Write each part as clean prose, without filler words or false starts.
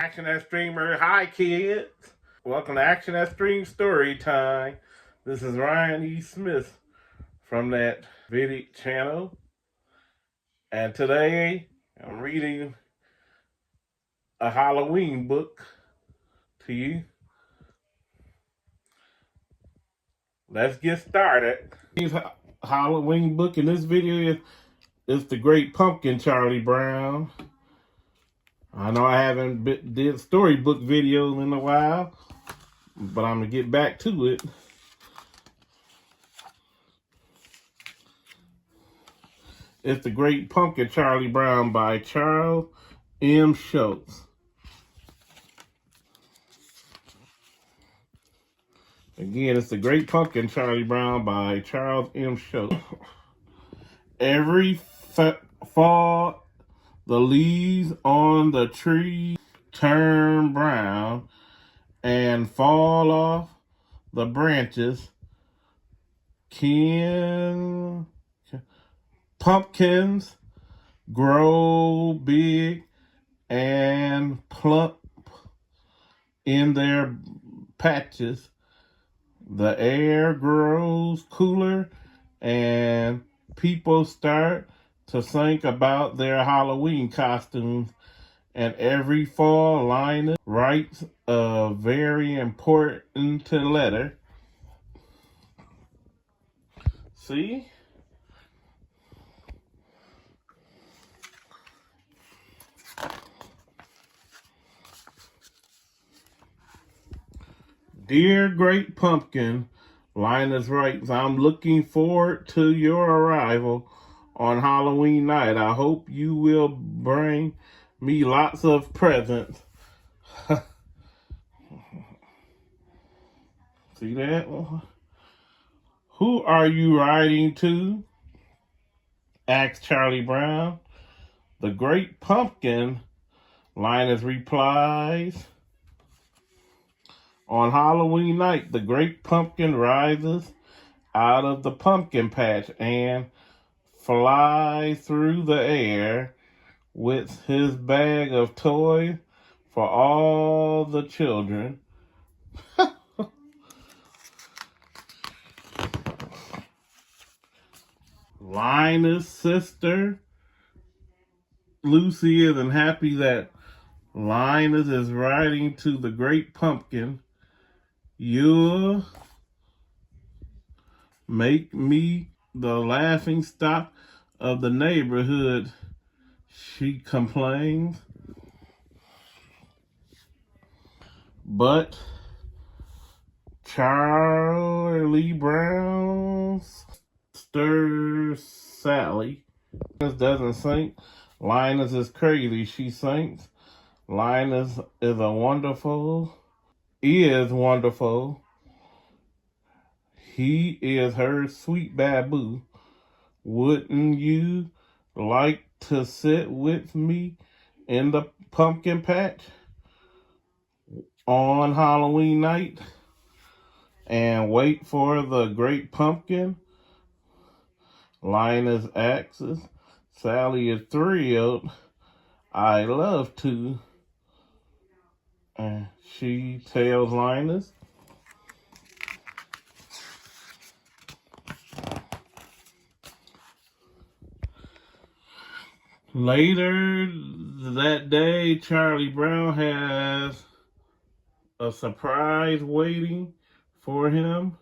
Action That Streamer. Hi, kids. Welcome to Action That Stream Story Time. This is Ryan E. Smith from that video channel. And today I'm reading a Halloween book to you. Let's get started. This Halloween book in this video is The Great Pumpkin, Charlie Brown. I know I haven't did storybook videos in a while, but I'm going to get back to it. It's The Great Pumpkin, Charlie Brown by Charles M. Schultz. Again, it's The Great Pumpkin, Charlie Brown by Charles M. Schultz. Every fall, the leaves on the tree turn brown and fall off the branches. Pumpkins grow big and plump in their patches. The air grows cooler and people start to think about their Halloween costumes. And every fall, Linus writes a very important letter. See? Dear Great Pumpkin, Linus writes, I'm looking forward to your arrival on Halloween night. I hope you will bring me lots of presents. See that? Who are you writing to? Asked Charlie Brown. The Great Pumpkin, Linus replies. On Halloween night, the Great Pumpkin rises out of the pumpkin patch and flies through the air with his bag of toys for all the children. Linus' sister, Lucy, isn't happy that Linus is writing to the Great Pumpkin. You'll make me the laughing stock of the neighborhood, she complains. But Charlie Brown's stirs Sally. Linus doesn't think Linus is crazy, she thinks. Linus is wonderful. He is her sweet baboo. Wouldn't you like to sit with me in the pumpkin patch on Halloween night and wait for the Great Pumpkin? Linus asks. Sally is thrilled. I love to. And she tells Linus. Later that day, Charlie Brown has a surprise waiting for him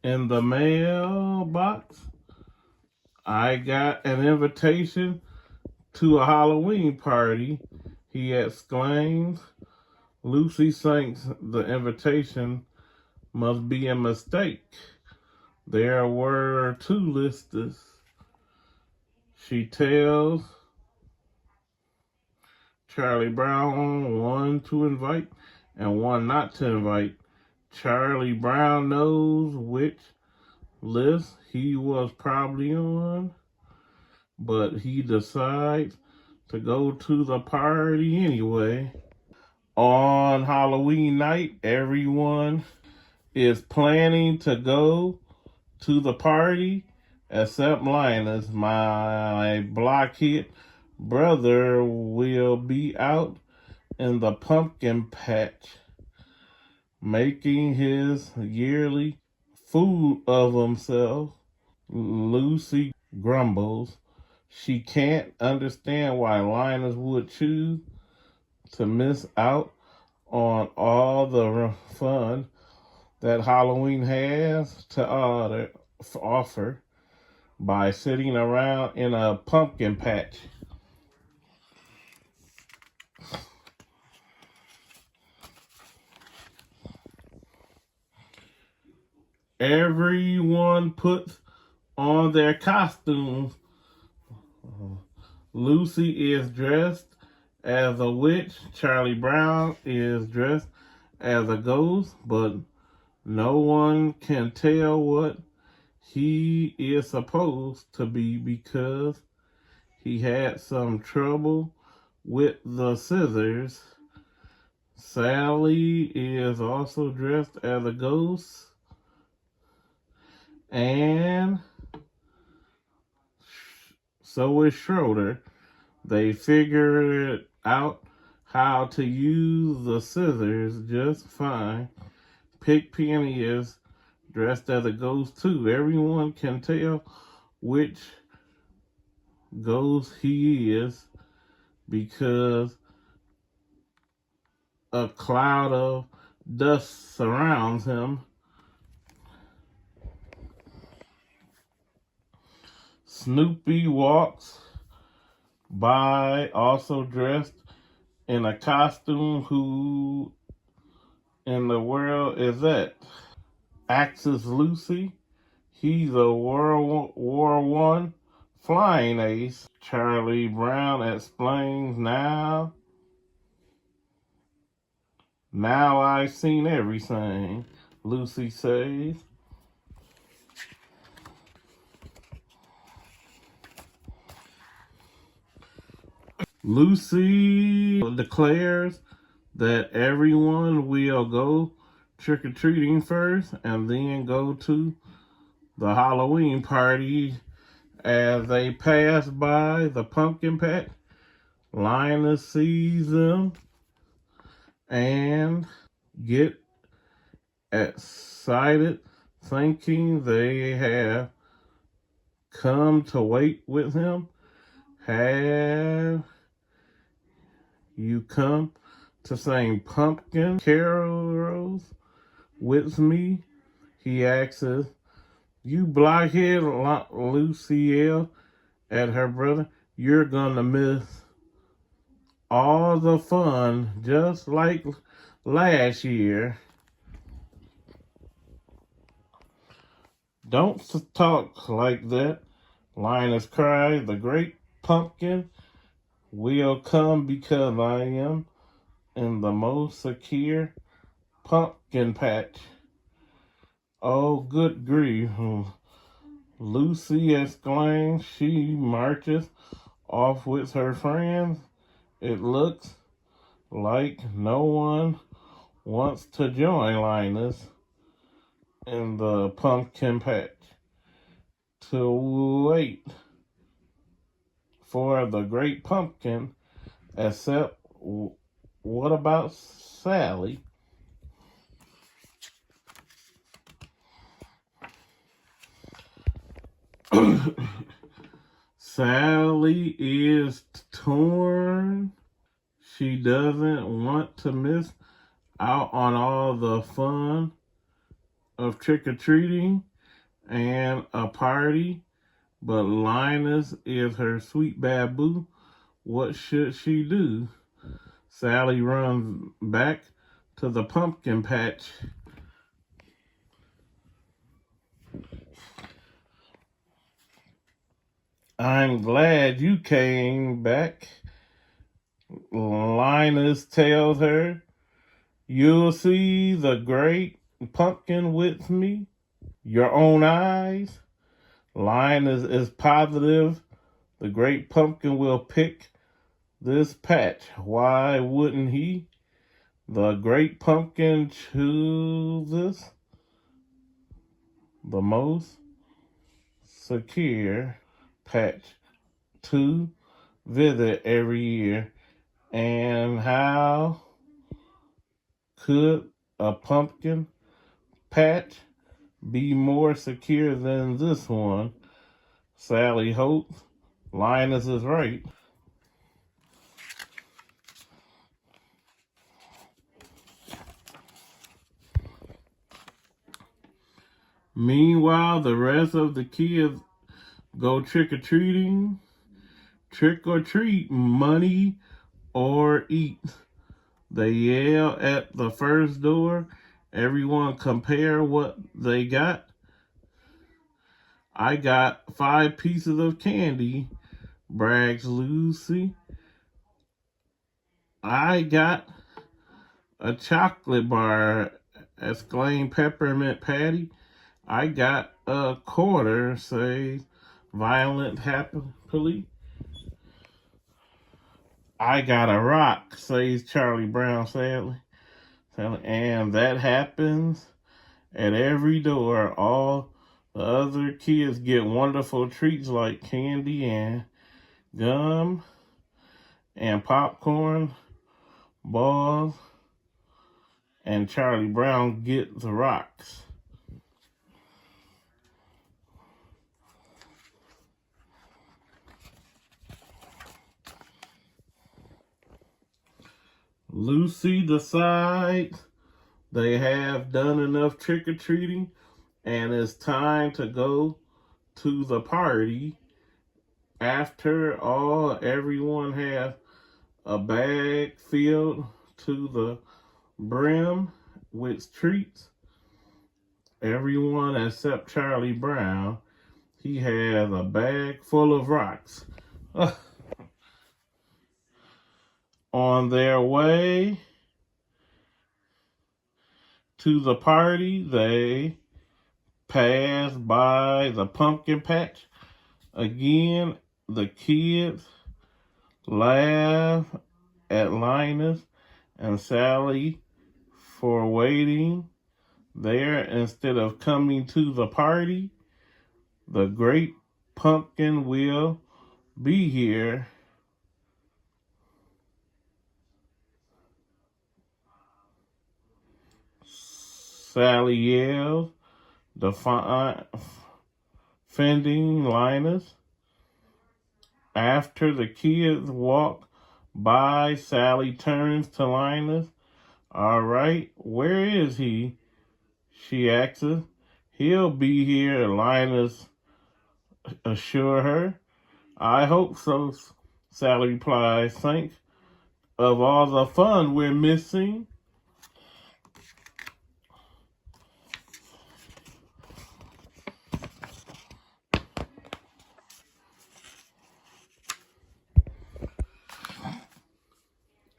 in the mailbox. I got an invitation to a Halloween party, he exclaims. Lucy thinks the invitation must be a mistake. There were two lists. She tells Charlie Brown one to invite and one not to invite. Charlie Brown knows which list he was probably on, but he decides to go to the party anyway. On Halloween night, everyone is planning to go to the party except Linus. My blockhead brother will be out in the pumpkin patch, making his yearly fool of himself. Lucy grumbles. She can't understand why Linus would choose to miss out on all the fun that Halloween has to offer by sitting around in a pumpkin patch. Everyone puts on their costumes. Lucy is dressed as a witch. Charlie Brown is dressed as a ghost, but no one can tell what he is supposed to be because he had some trouble with the scissors. Sally is also dressed as a ghost, and so is Schroeder. They figured out how to use the scissors just fine. Pigpenny is dressed as a ghost too. Everyone can tell which ghost he is because a cloud of dust surrounds him. Snoopy walks by, also dressed in a costume. Who in the world is that? Axes Lucy. He's a World War One flying ace. Charlie Brown explains, now I've seen everything, Lucy says. Lucy declares that everyone will go trick-or-treating first and then go to the Halloween party. As they pass by the pumpkin patch, Linus sees them and get excited, thinking they have come to wait with him. Have you come to sing pumpkin carols with me? He asks. You blockhead, Lucille, at her brother. You're gonna miss all the fun, just like last year. Don't talk like that, Linus cried. The great pumpkin will come because I am in the most secure pumpkin patch. Oh, good grief, Lucy exclaimed. She marches off with her friends. It looks like no one wants to join Linus in the pumpkin patch to wait for the great pumpkin, except what about Sally? Sally is torn. She doesn't want to miss out on all the fun of trick-or-treating and a party, but Linus is her sweet baboo. What should she do? Sally runs back to the pumpkin patch. I'm glad you came back, Linus tells her. You'll see the great pumpkin with me, your own eyes. Linus is positive the great pumpkin will pick this patch. Why wouldn't he? The great pumpkin chooses the most secure patch to visit every year. And how could a pumpkin patch be more secure than this one? Sally hopes Linus is right. Meanwhile, the rest of the kids go trick-or-treating. Trick or treat, money or eat. They yell at the first door. Everyone compare what they got. I got 5 pieces of candy, brags Lucy. I got a chocolate bar, exclaimed Peppermint Patty. I got a quarter, says Violent happily. I got a rock, says Charlie Brown sadly. And that happens at every door. All the other kids get wonderful treats like candy and gum and popcorn balls, and Charlie Brown gets the rocks. Lucy decides they have done enough trick-or-treating and it's time to go to the party. After all, everyone has a bag filled to the brim with treats. Everyone except Charlie Brown. He has a bag full of rocks. On their way to the party, they pass by the pumpkin patch. Again, the kids laugh at Linus and Sally for waiting there instead of coming to the party. The great pumpkin will be here. Sally yells, defending Linus. After the kids walk by, Sally turns to Linus. All right, where is he? She asks. He'll be here, Linus assures her. I hope so, Sally replies. Think of all the fun we're missing.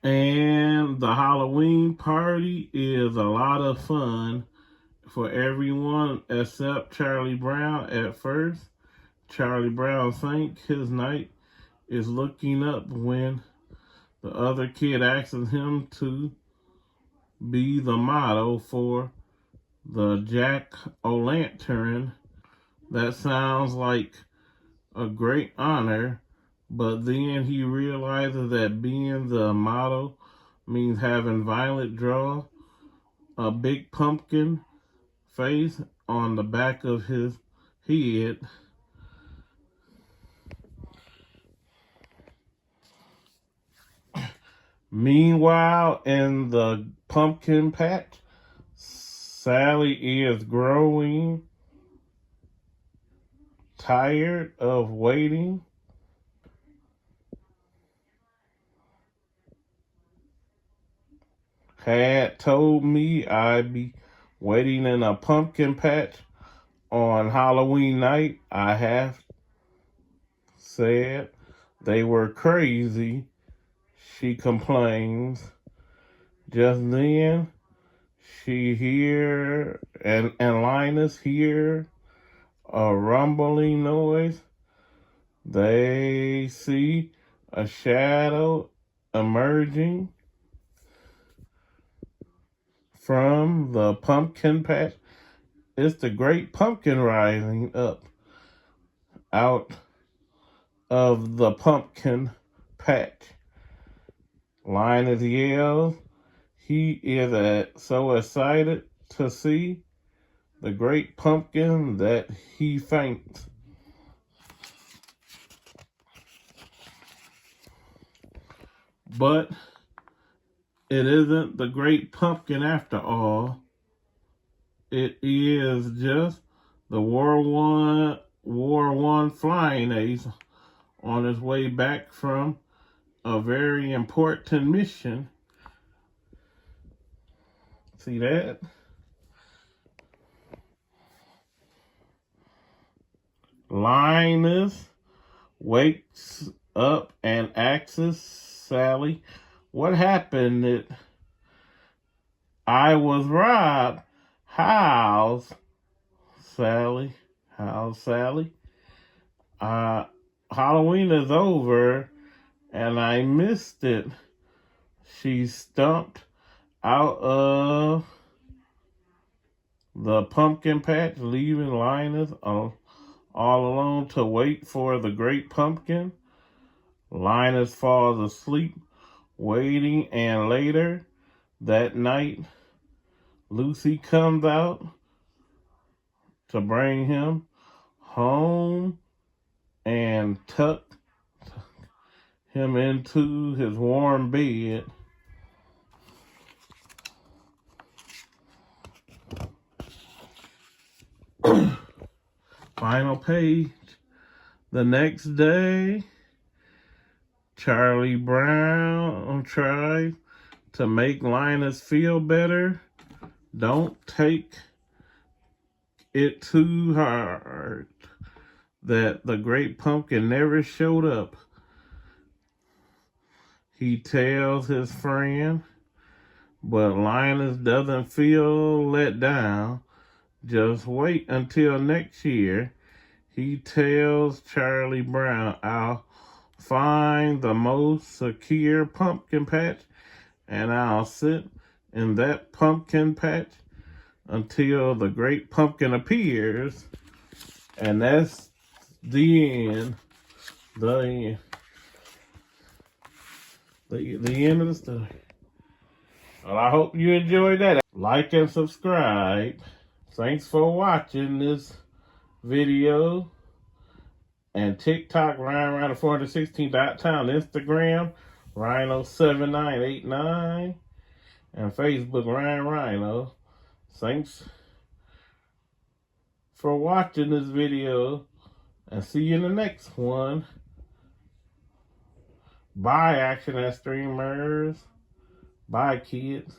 And the Halloween party is a lot of fun for everyone except Charlie Brown at first. Charlie Brown thinks his night is looking up when the other kid asks him to be the model for the Jack-o'-lantern. That sounds like a great honor, but then he realizes that being the model means having Violet draw a big pumpkin face on the back of his head. Meanwhile, in the pumpkin patch, Sally is growing tired of waiting. Had told me I'd be waiting in a pumpkin patch on Halloween night. I have said they were crazy, she complains. Just then, she hear and Linus hear a rumbling noise. They see a shadow emerging from the pumpkin patch. It's the great pumpkin rising up out of the pumpkin patch. Linus yells. He is so excited to see the great pumpkin that he faints. But it isn't the great pumpkin after all. It is just the War One flying ace on his way back from a very important mission. See that? Linus wakes up and asks Sally, "What happened? I was robbed." How's Sally? How's Sally? Halloween is over and I missed it. She stumped out of the pumpkin patch, leaving Linus all alone to wait for the great pumpkin. Linus falls asleep, waiting, and later that night, Lucy comes out to bring him home and tuck him into his warm bed. Final page. The next day, Charlie Brown tries to make Linus feel better. Don't take it too hard that the great pumpkin never showed up. He tells his friend, but Linus doesn't feel let down. Just wait until next year. He tells Charlie Brown, "I'll find the most secure pumpkin patch and I'll sit in that pumpkin patch until the great pumpkin appears." And that's the end. The end. The end of the story. Well, I hope you enjoyed that. Like and subscribe. Thanks for watching this video. And TikTok, Ryan 416.town, Instagram, Rhino7989, and Facebook, Ryan Rhino. Thanks for watching this video, and see you in the next one. Bye, Action and Streamers. Bye, kids.